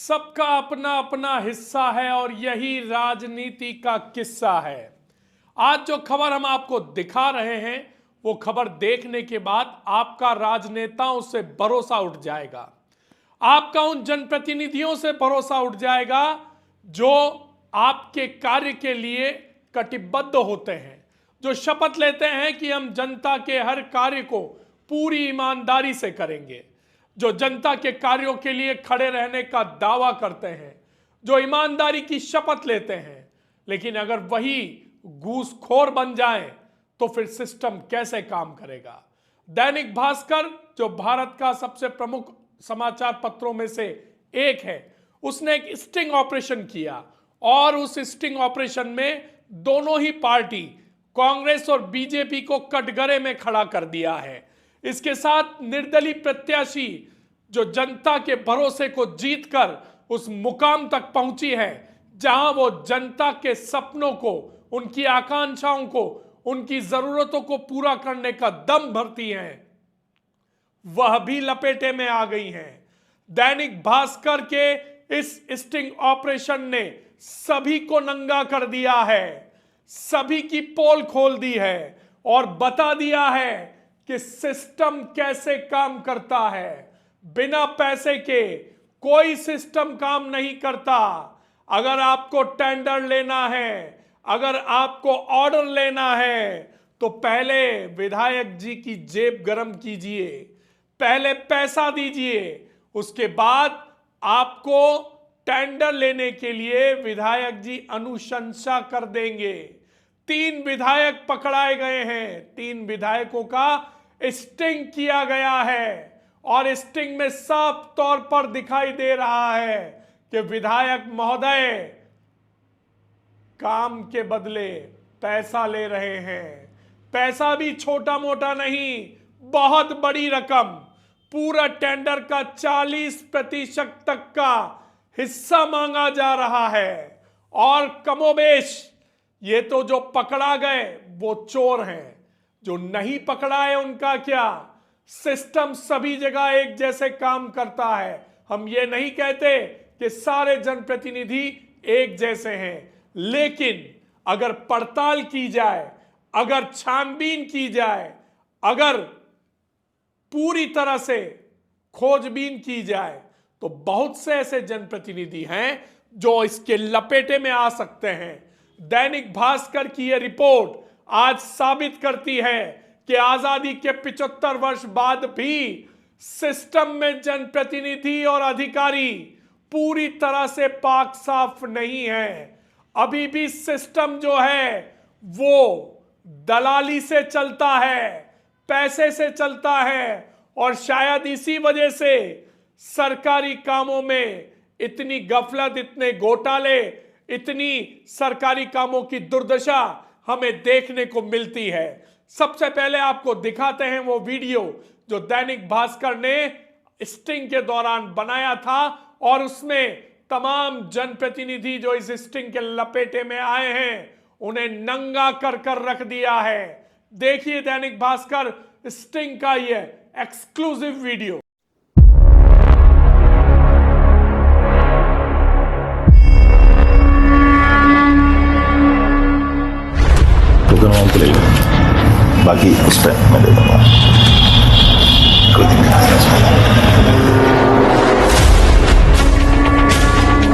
सबका अपना अपना हिस्सा है और यही राजनीति का किस्सा है। आज जो खबर हम आपको दिखा रहे हैं वो खबर देखने के बाद आपका राजनेताओं से भरोसा उठ जाएगा, आपका उन जनप्रतिनिधियों से भरोसा उठ जाएगा जो आपके कार्य के लिए कटिबद्ध होते हैं, जो शपथ लेते हैं कि हम जनता के हर कार्य को पूरी ईमानदारी से करेंगे, जो जनता के कार्यों के लिए खड़े रहने का दावा करते हैं, जो ईमानदारी की शपथ लेते हैं। लेकिन अगर वही घूसखोर बन जाएं तो फिर सिस्टम कैसे काम करेगा। दैनिक भास्कर, जो भारत का सबसे प्रमुख समाचार पत्रों में से एक है, उसने एक स्टिंग ऑपरेशन किया और उस स्टिंग ऑपरेशन में दोनों ही पार्टी कांग्रेस और बीजेपी को कटघरे में खड़ा कर दिया है। इसके साथ निर्दलीय प्रत्याशी जो जनता के भरोसे को जीतकर उस मुकाम तक पहुंची है जहां वो जनता के सपनों को, उनकी आकांक्षाओं को, उनकी जरूरतों को पूरा करने का दम भरती हैं, वह भी लपेटे में आ गई हैं। दैनिक भास्कर के इस स्टिंग ऑपरेशन ने सभी को नंगा कर दिया है, सभी की पोल खोल दी है और बता दिया है कि सिस्टम कैसे काम करता है। बिना पैसे के कोई सिस्टम काम नहीं करता। अगर आपको टेंडर लेना है, अगर आपको ऑर्डर लेना है तो पहले विधायक जी की जेब गरम कीजिए, पहले पैसा दीजिए, उसके बाद आपको टेंडर लेने के लिए विधायक जी अनुशंसा कर देंगे। 3 विधायक पकड़ाए गए हैं, 3 विधायकों का स्टिंग किया गया है और स्टिंग में साफ तौर पर दिखाई दे रहा है कि विधायक महोदय काम के बदले पैसा ले रहे हैं। पैसा भी छोटा मोटा नहीं, बहुत बड़ी रकम, पूरा टेंडर का 40% तक का हिस्सा मांगा जा रहा है। और कमोबेश ये तो जो पकड़ा गए वो चोर हैं, जो नहीं पकड़ा है उनका क्या। सिस्टम सभी जगह एक जैसे काम करता है। हम ये नहीं कहते कि सारे जनप्रतिनिधि एक जैसे हैं, लेकिन अगर पड़ताल की जाए, अगर छानबीन की जाए, अगर पूरी तरह से खोजबीन की जाए तो बहुत से ऐसे जनप्रतिनिधि हैं जो इसके लपेटे में आ सकते हैं। दैनिक भास्कर की यह रिपोर्ट आज साबित करती है कि आजादी के 75 वर्ष बाद भी सिस्टम में जनप्रतिनिधि और अधिकारी पूरी तरह से पाक साफ नहीं है। अभी भी सिस्टम जो है वो दलाली से चलता है, पैसे से चलता है और शायद इसी वजह से सरकारी कामों में इतनी गफलत, इतने घोटाले, इतनी सरकारी कामों की दुर्दशा हमें देखने को मिलती है। सबसे पहले आपको दिखाते हैं वो वीडियो जो दैनिक भास्कर ने स्टिंग के दौरान बनाया था और उसमें तमाम जनप्रतिनिधि जो इस स्टिंग के लपेटे में आए हैं उन्हें नंगा कर कर रख दिया है। देखिए दैनिक भास्कर स्टिंग का ये एक्सक्लूसिव वीडियो। बाकी उस पर मैं दे दूंगा, कोई दिक्कत नहीं।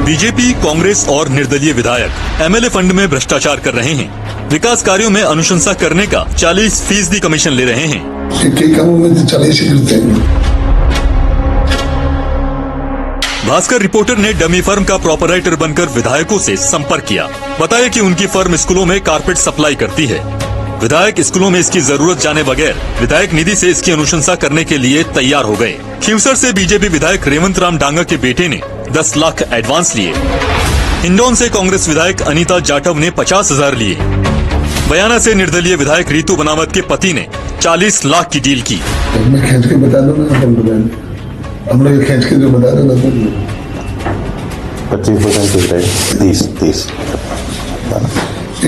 बीजेपी, कांग्रेस और निर्दलीय विधायक एमएलए फंड में भ्रष्टाचार कर रहे हैं। विकास कार्यों में अनुशंसा करने का 40% कमीशन ले रहे हैं। भास्कर रिपोर्टर ने डमी फर्म का प्रॉपराइटर बनकर विधायकों से संपर्क किया। बताया कि उनकी फर्म स्कूलों में कारपेट सप्लाई करती है। विधायक स्कूलों में इसकी जरूरत जाने बगैर विधायक निधि से इसकी अनुशंसा करने के लिए तैयार हो गए। खींवसर से बीजेपी विधायक रेवंत राम डांगा के बेटे ने 10 लाख एडवांस लिए। हिंडौन से कांग्रेस विधायक अनीता जाटव ने 50,000 लिए। बयाना से निर्दलीय विधायक रीतू बनावत के पति ने 40 लाख की डील की। मैं खींच के बता दो ना, हम लोग खींच के जो बता दो ना, 25% 30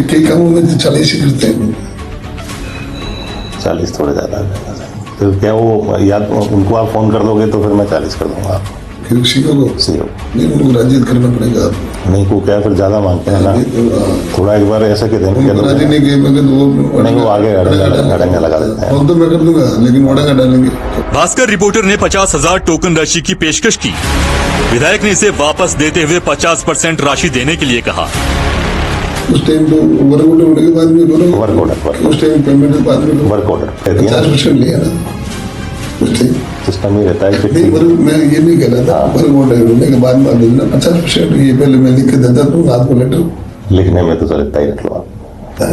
कई कामों में 40 ही करते हैं। 40 थोड़े ज्यादा है। तो क्या वो याद उनको आप फोन कर दोगे तो फिर मैं 40 कर दूंगा आपको। फिर सीओ को सीओ नहीं, उनको राजी करना पड़ेगा आपको। नहीं को क्या फिर ज्यादा मांगते हैं ना, थोड़ा एक बार ऐसा कह देना उनको राजी नहीं किए मगर नहीं, वो आगे अड़ंगा लगा देते हैं। फोन तो मैं कर दूंगा लेकिन अड़ंगा डालेंगे। भास्कर रिपोर्टर ने 50,000 टोकन राशि की पेशकश की। विधायक ने इसे वापस देते हुए 50% राशि देने के लिए कहा। उस टाइम तो वर्क ऑर्डर होने के बाद में बोलो, वर्क ऑर्डर उस टाइम पेमेंट के बाद में वर्क ऑर्डर 50% लिया ना उस टाइम। सिस्टम ही रहता है नहीं मैं ये नहीं कह रहा था, वर्क ऑर्डर होने के बाद में देना 50%। ये पहले मैं लिख के देता हूँ आपको लेटर। लिखने में तो सर इतना ही रख लो आप,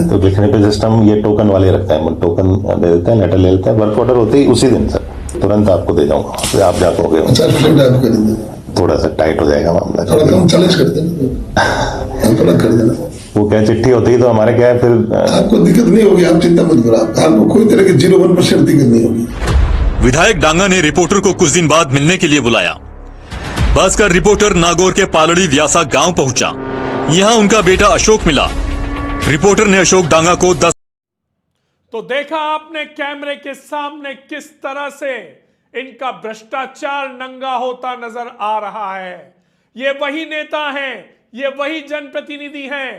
तो लिखने पे सिस्टम ये टोकन वाले रखता है, टोकन दे देते हैं, लेटर ले लेते हैं, वर्क ऑर्डर होते ही उसी दिन सर तुरंत आपको दे जाऊंगा, फिर आप जाते हो 50% आप कर देना, थोड़ा सा टाइट हो जाएगा मामला, थोड़ा कम 40 कर देना, थोड़ा कर देना। वो क्या चिट्ठी होती है तो हमारे क्या है फिर आपको दिक्कत नहीं होगी, आप चिंता मत करो, आपको कोई तरह की 0-1% दिक्कत नहीं होगी। विधायक डांगा ने रिपोर्टर को कुछ दिन बाद मिलने के लिए बुलाया। भास्कर रिपोर्टर नागौर के पालड़ी व्यासा गांव पहुंचा। यहां उनका बेटा अशोक मिला। रिपोर्टर ने अशोक डांगा को 10 तो देखा आपने कैमरे के सामने किस तरह से इनका भ्रष्टाचार नंगा होता नजर आ रहा है। ये वही नेता हैं, ये वही जनप्रतिनिधि हैं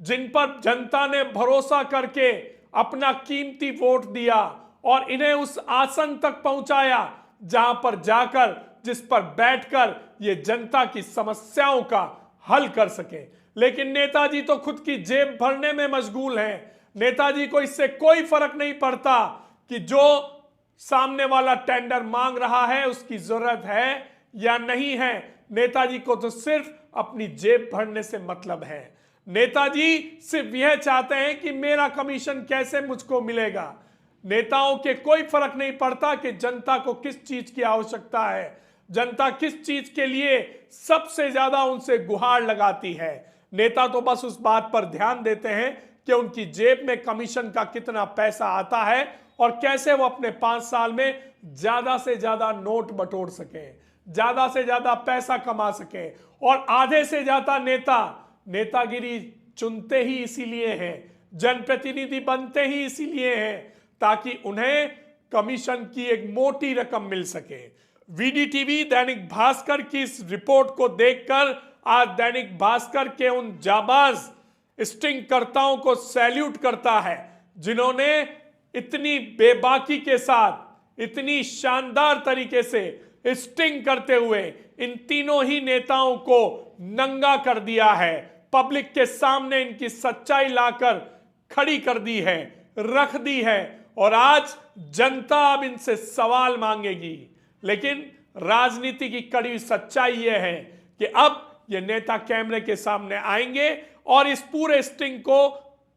जिन पर जनता ने भरोसा करके अपना कीमती वोट दिया और इन्हें उस आसन तक पहुंचाया जहां पर जाकर, जिस पर बैठकर ये जनता की समस्याओं का हल कर सके। लेकिन नेताजी तो खुद की जेब भरने में मशगूल हैं। नेताजी को इससे कोई फर्क नहीं पड़ता कि जो सामने वाला टेंडर मांग रहा है उसकी जरूरत है या नहीं है। नेताजी को तो सिर्फ अपनी जेब भरने से मतलब है। नेताजी सिर्फ यह चाहते हैं कि मेरा कमीशन कैसे मुझको मिलेगा। नेताओं के कोई फर्क नहीं पड़ता कि जनता को किस चीज की आवश्यकता है, जनता किस चीज के लिए सबसे ज्यादा उनसे गुहार लगाती है। नेता तो बस उस बात पर ध्यान देते हैं कि उनकी जेब में कमीशन का कितना पैसा आता है और कैसे वो अपने 5 साल में ज्यादा से ज्यादा नोट बटोर सके, ज्यादा से ज्यादा पैसा कमा सके। और आधे से ज्यादा नेता नेतागिरी चुनते ही इसीलिए हैं, जनप्रतिनिधि बनते ही इसीलिए हैं ताकि उन्हें कमीशन की एक मोटी रकम मिल सके। वीडीटीवी दैनिक भास्कर की इस रिपोर्ट को देखकर आज दैनिक भास्कर के उन जाबाज स्टिंग कर्ताओं को सैल्यूट करता है जिन्होंने इतनी बेबाकी के साथ, इतनी शानदार तरीके से स्टिंग करते हुए इन तीनों ही नेताओं को नंगा कर दिया है। पब्लिक के सामने इनकी सच्चाई लाकर खड़ी कर दी है, रख दी है और आज जनता अब इनसे सवाल मांगेगी। लेकिन राजनीति की कड़ी सच्चाई यह है कि अब ये नेता कैमरे के सामने आएंगे और इस पूरे स्टिंग को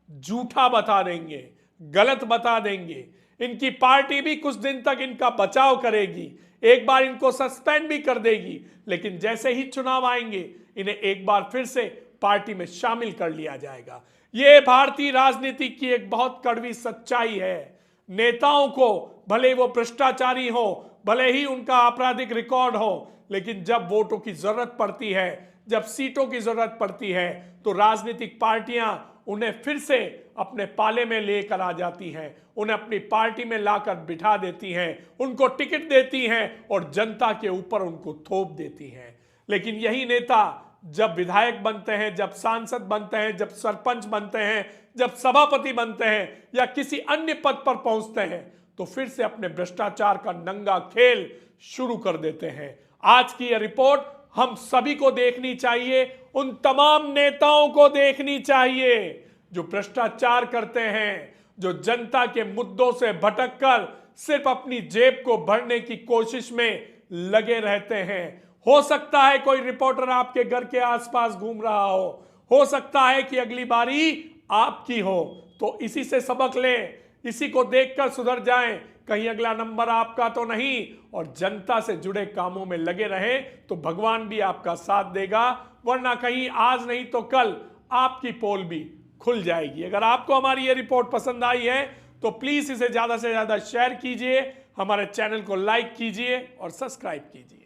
झूठा बता देंगे, गलत बता देंगे। इनकी पार्टी भी कुछ दिन तक इनका बचाव करेगी, एक बार इनको सस्पेंड भी कर देगी, लेकिन जैसे ही चुनाव आएंगे इन्हें एक बार फिर से पार्टी में शामिल कर लिया जाएगा। यह भारतीय राजनीति की एक बहुत कड़वी सच्चाई है। नेताओं को भले वो भ्रष्टाचारी हो, भले ही उनका आपराधिक रिकॉर्ड हो, लेकिन जब वोटों की जरूरत पड़ती है, जब सीटों की जरूरत पड़ती है तो राजनीतिक पार्टियां उन्हें फिर से अपने पाले में लेकर आ जाती हैं, उन्हें अपनी पार्टी में लाकर बिठा देती हैं, उनको टिकट देती हैं और जनता के ऊपर उनको थोप देती हैं। लेकिन यही नेता जब विधायक बनते हैं, जब सांसद बनते हैं, जब सरपंच बनते हैं, जब सभापति बनते हैं या किसी अन्य पद पर पहुंचते हैं तो फिर से अपने भ्रष्टाचार का नंगा खेल शुरू कर देते हैं। आज की यह रिपोर्ट हम सभी को देखनी चाहिए, उन तमाम नेताओं को देखनी चाहिए जो भ्रष्टाचार करते हैं, जो जनता के मुद्दों से भटककर सिर्फ अपनी जेब को भरने की कोशिश में लगे रहते हैं। हो सकता है कोई रिपोर्टर आपके घर के आसपास घूम रहा हो सकता है कि अगली बारी आपकी हो, तो इसी से सबक लें, इसी को देखकर सुधर जाएं, कहीं अगला नंबर आपका तो नहीं। और जनता से जुड़े कामों में लगे रहें तो भगवान भी आपका साथ देगा, वरना कहीं आज नहीं तो कल आपकी पोल भी खुल जाएगी। अगर आपको हमारी ये रिपोर्ट पसंद आई है तो प्लीज इसे ज्यादा से ज्यादा शेयर कीजिए, हमारे चैनल को लाइक कीजिए और सब्सक्राइब कीजिए।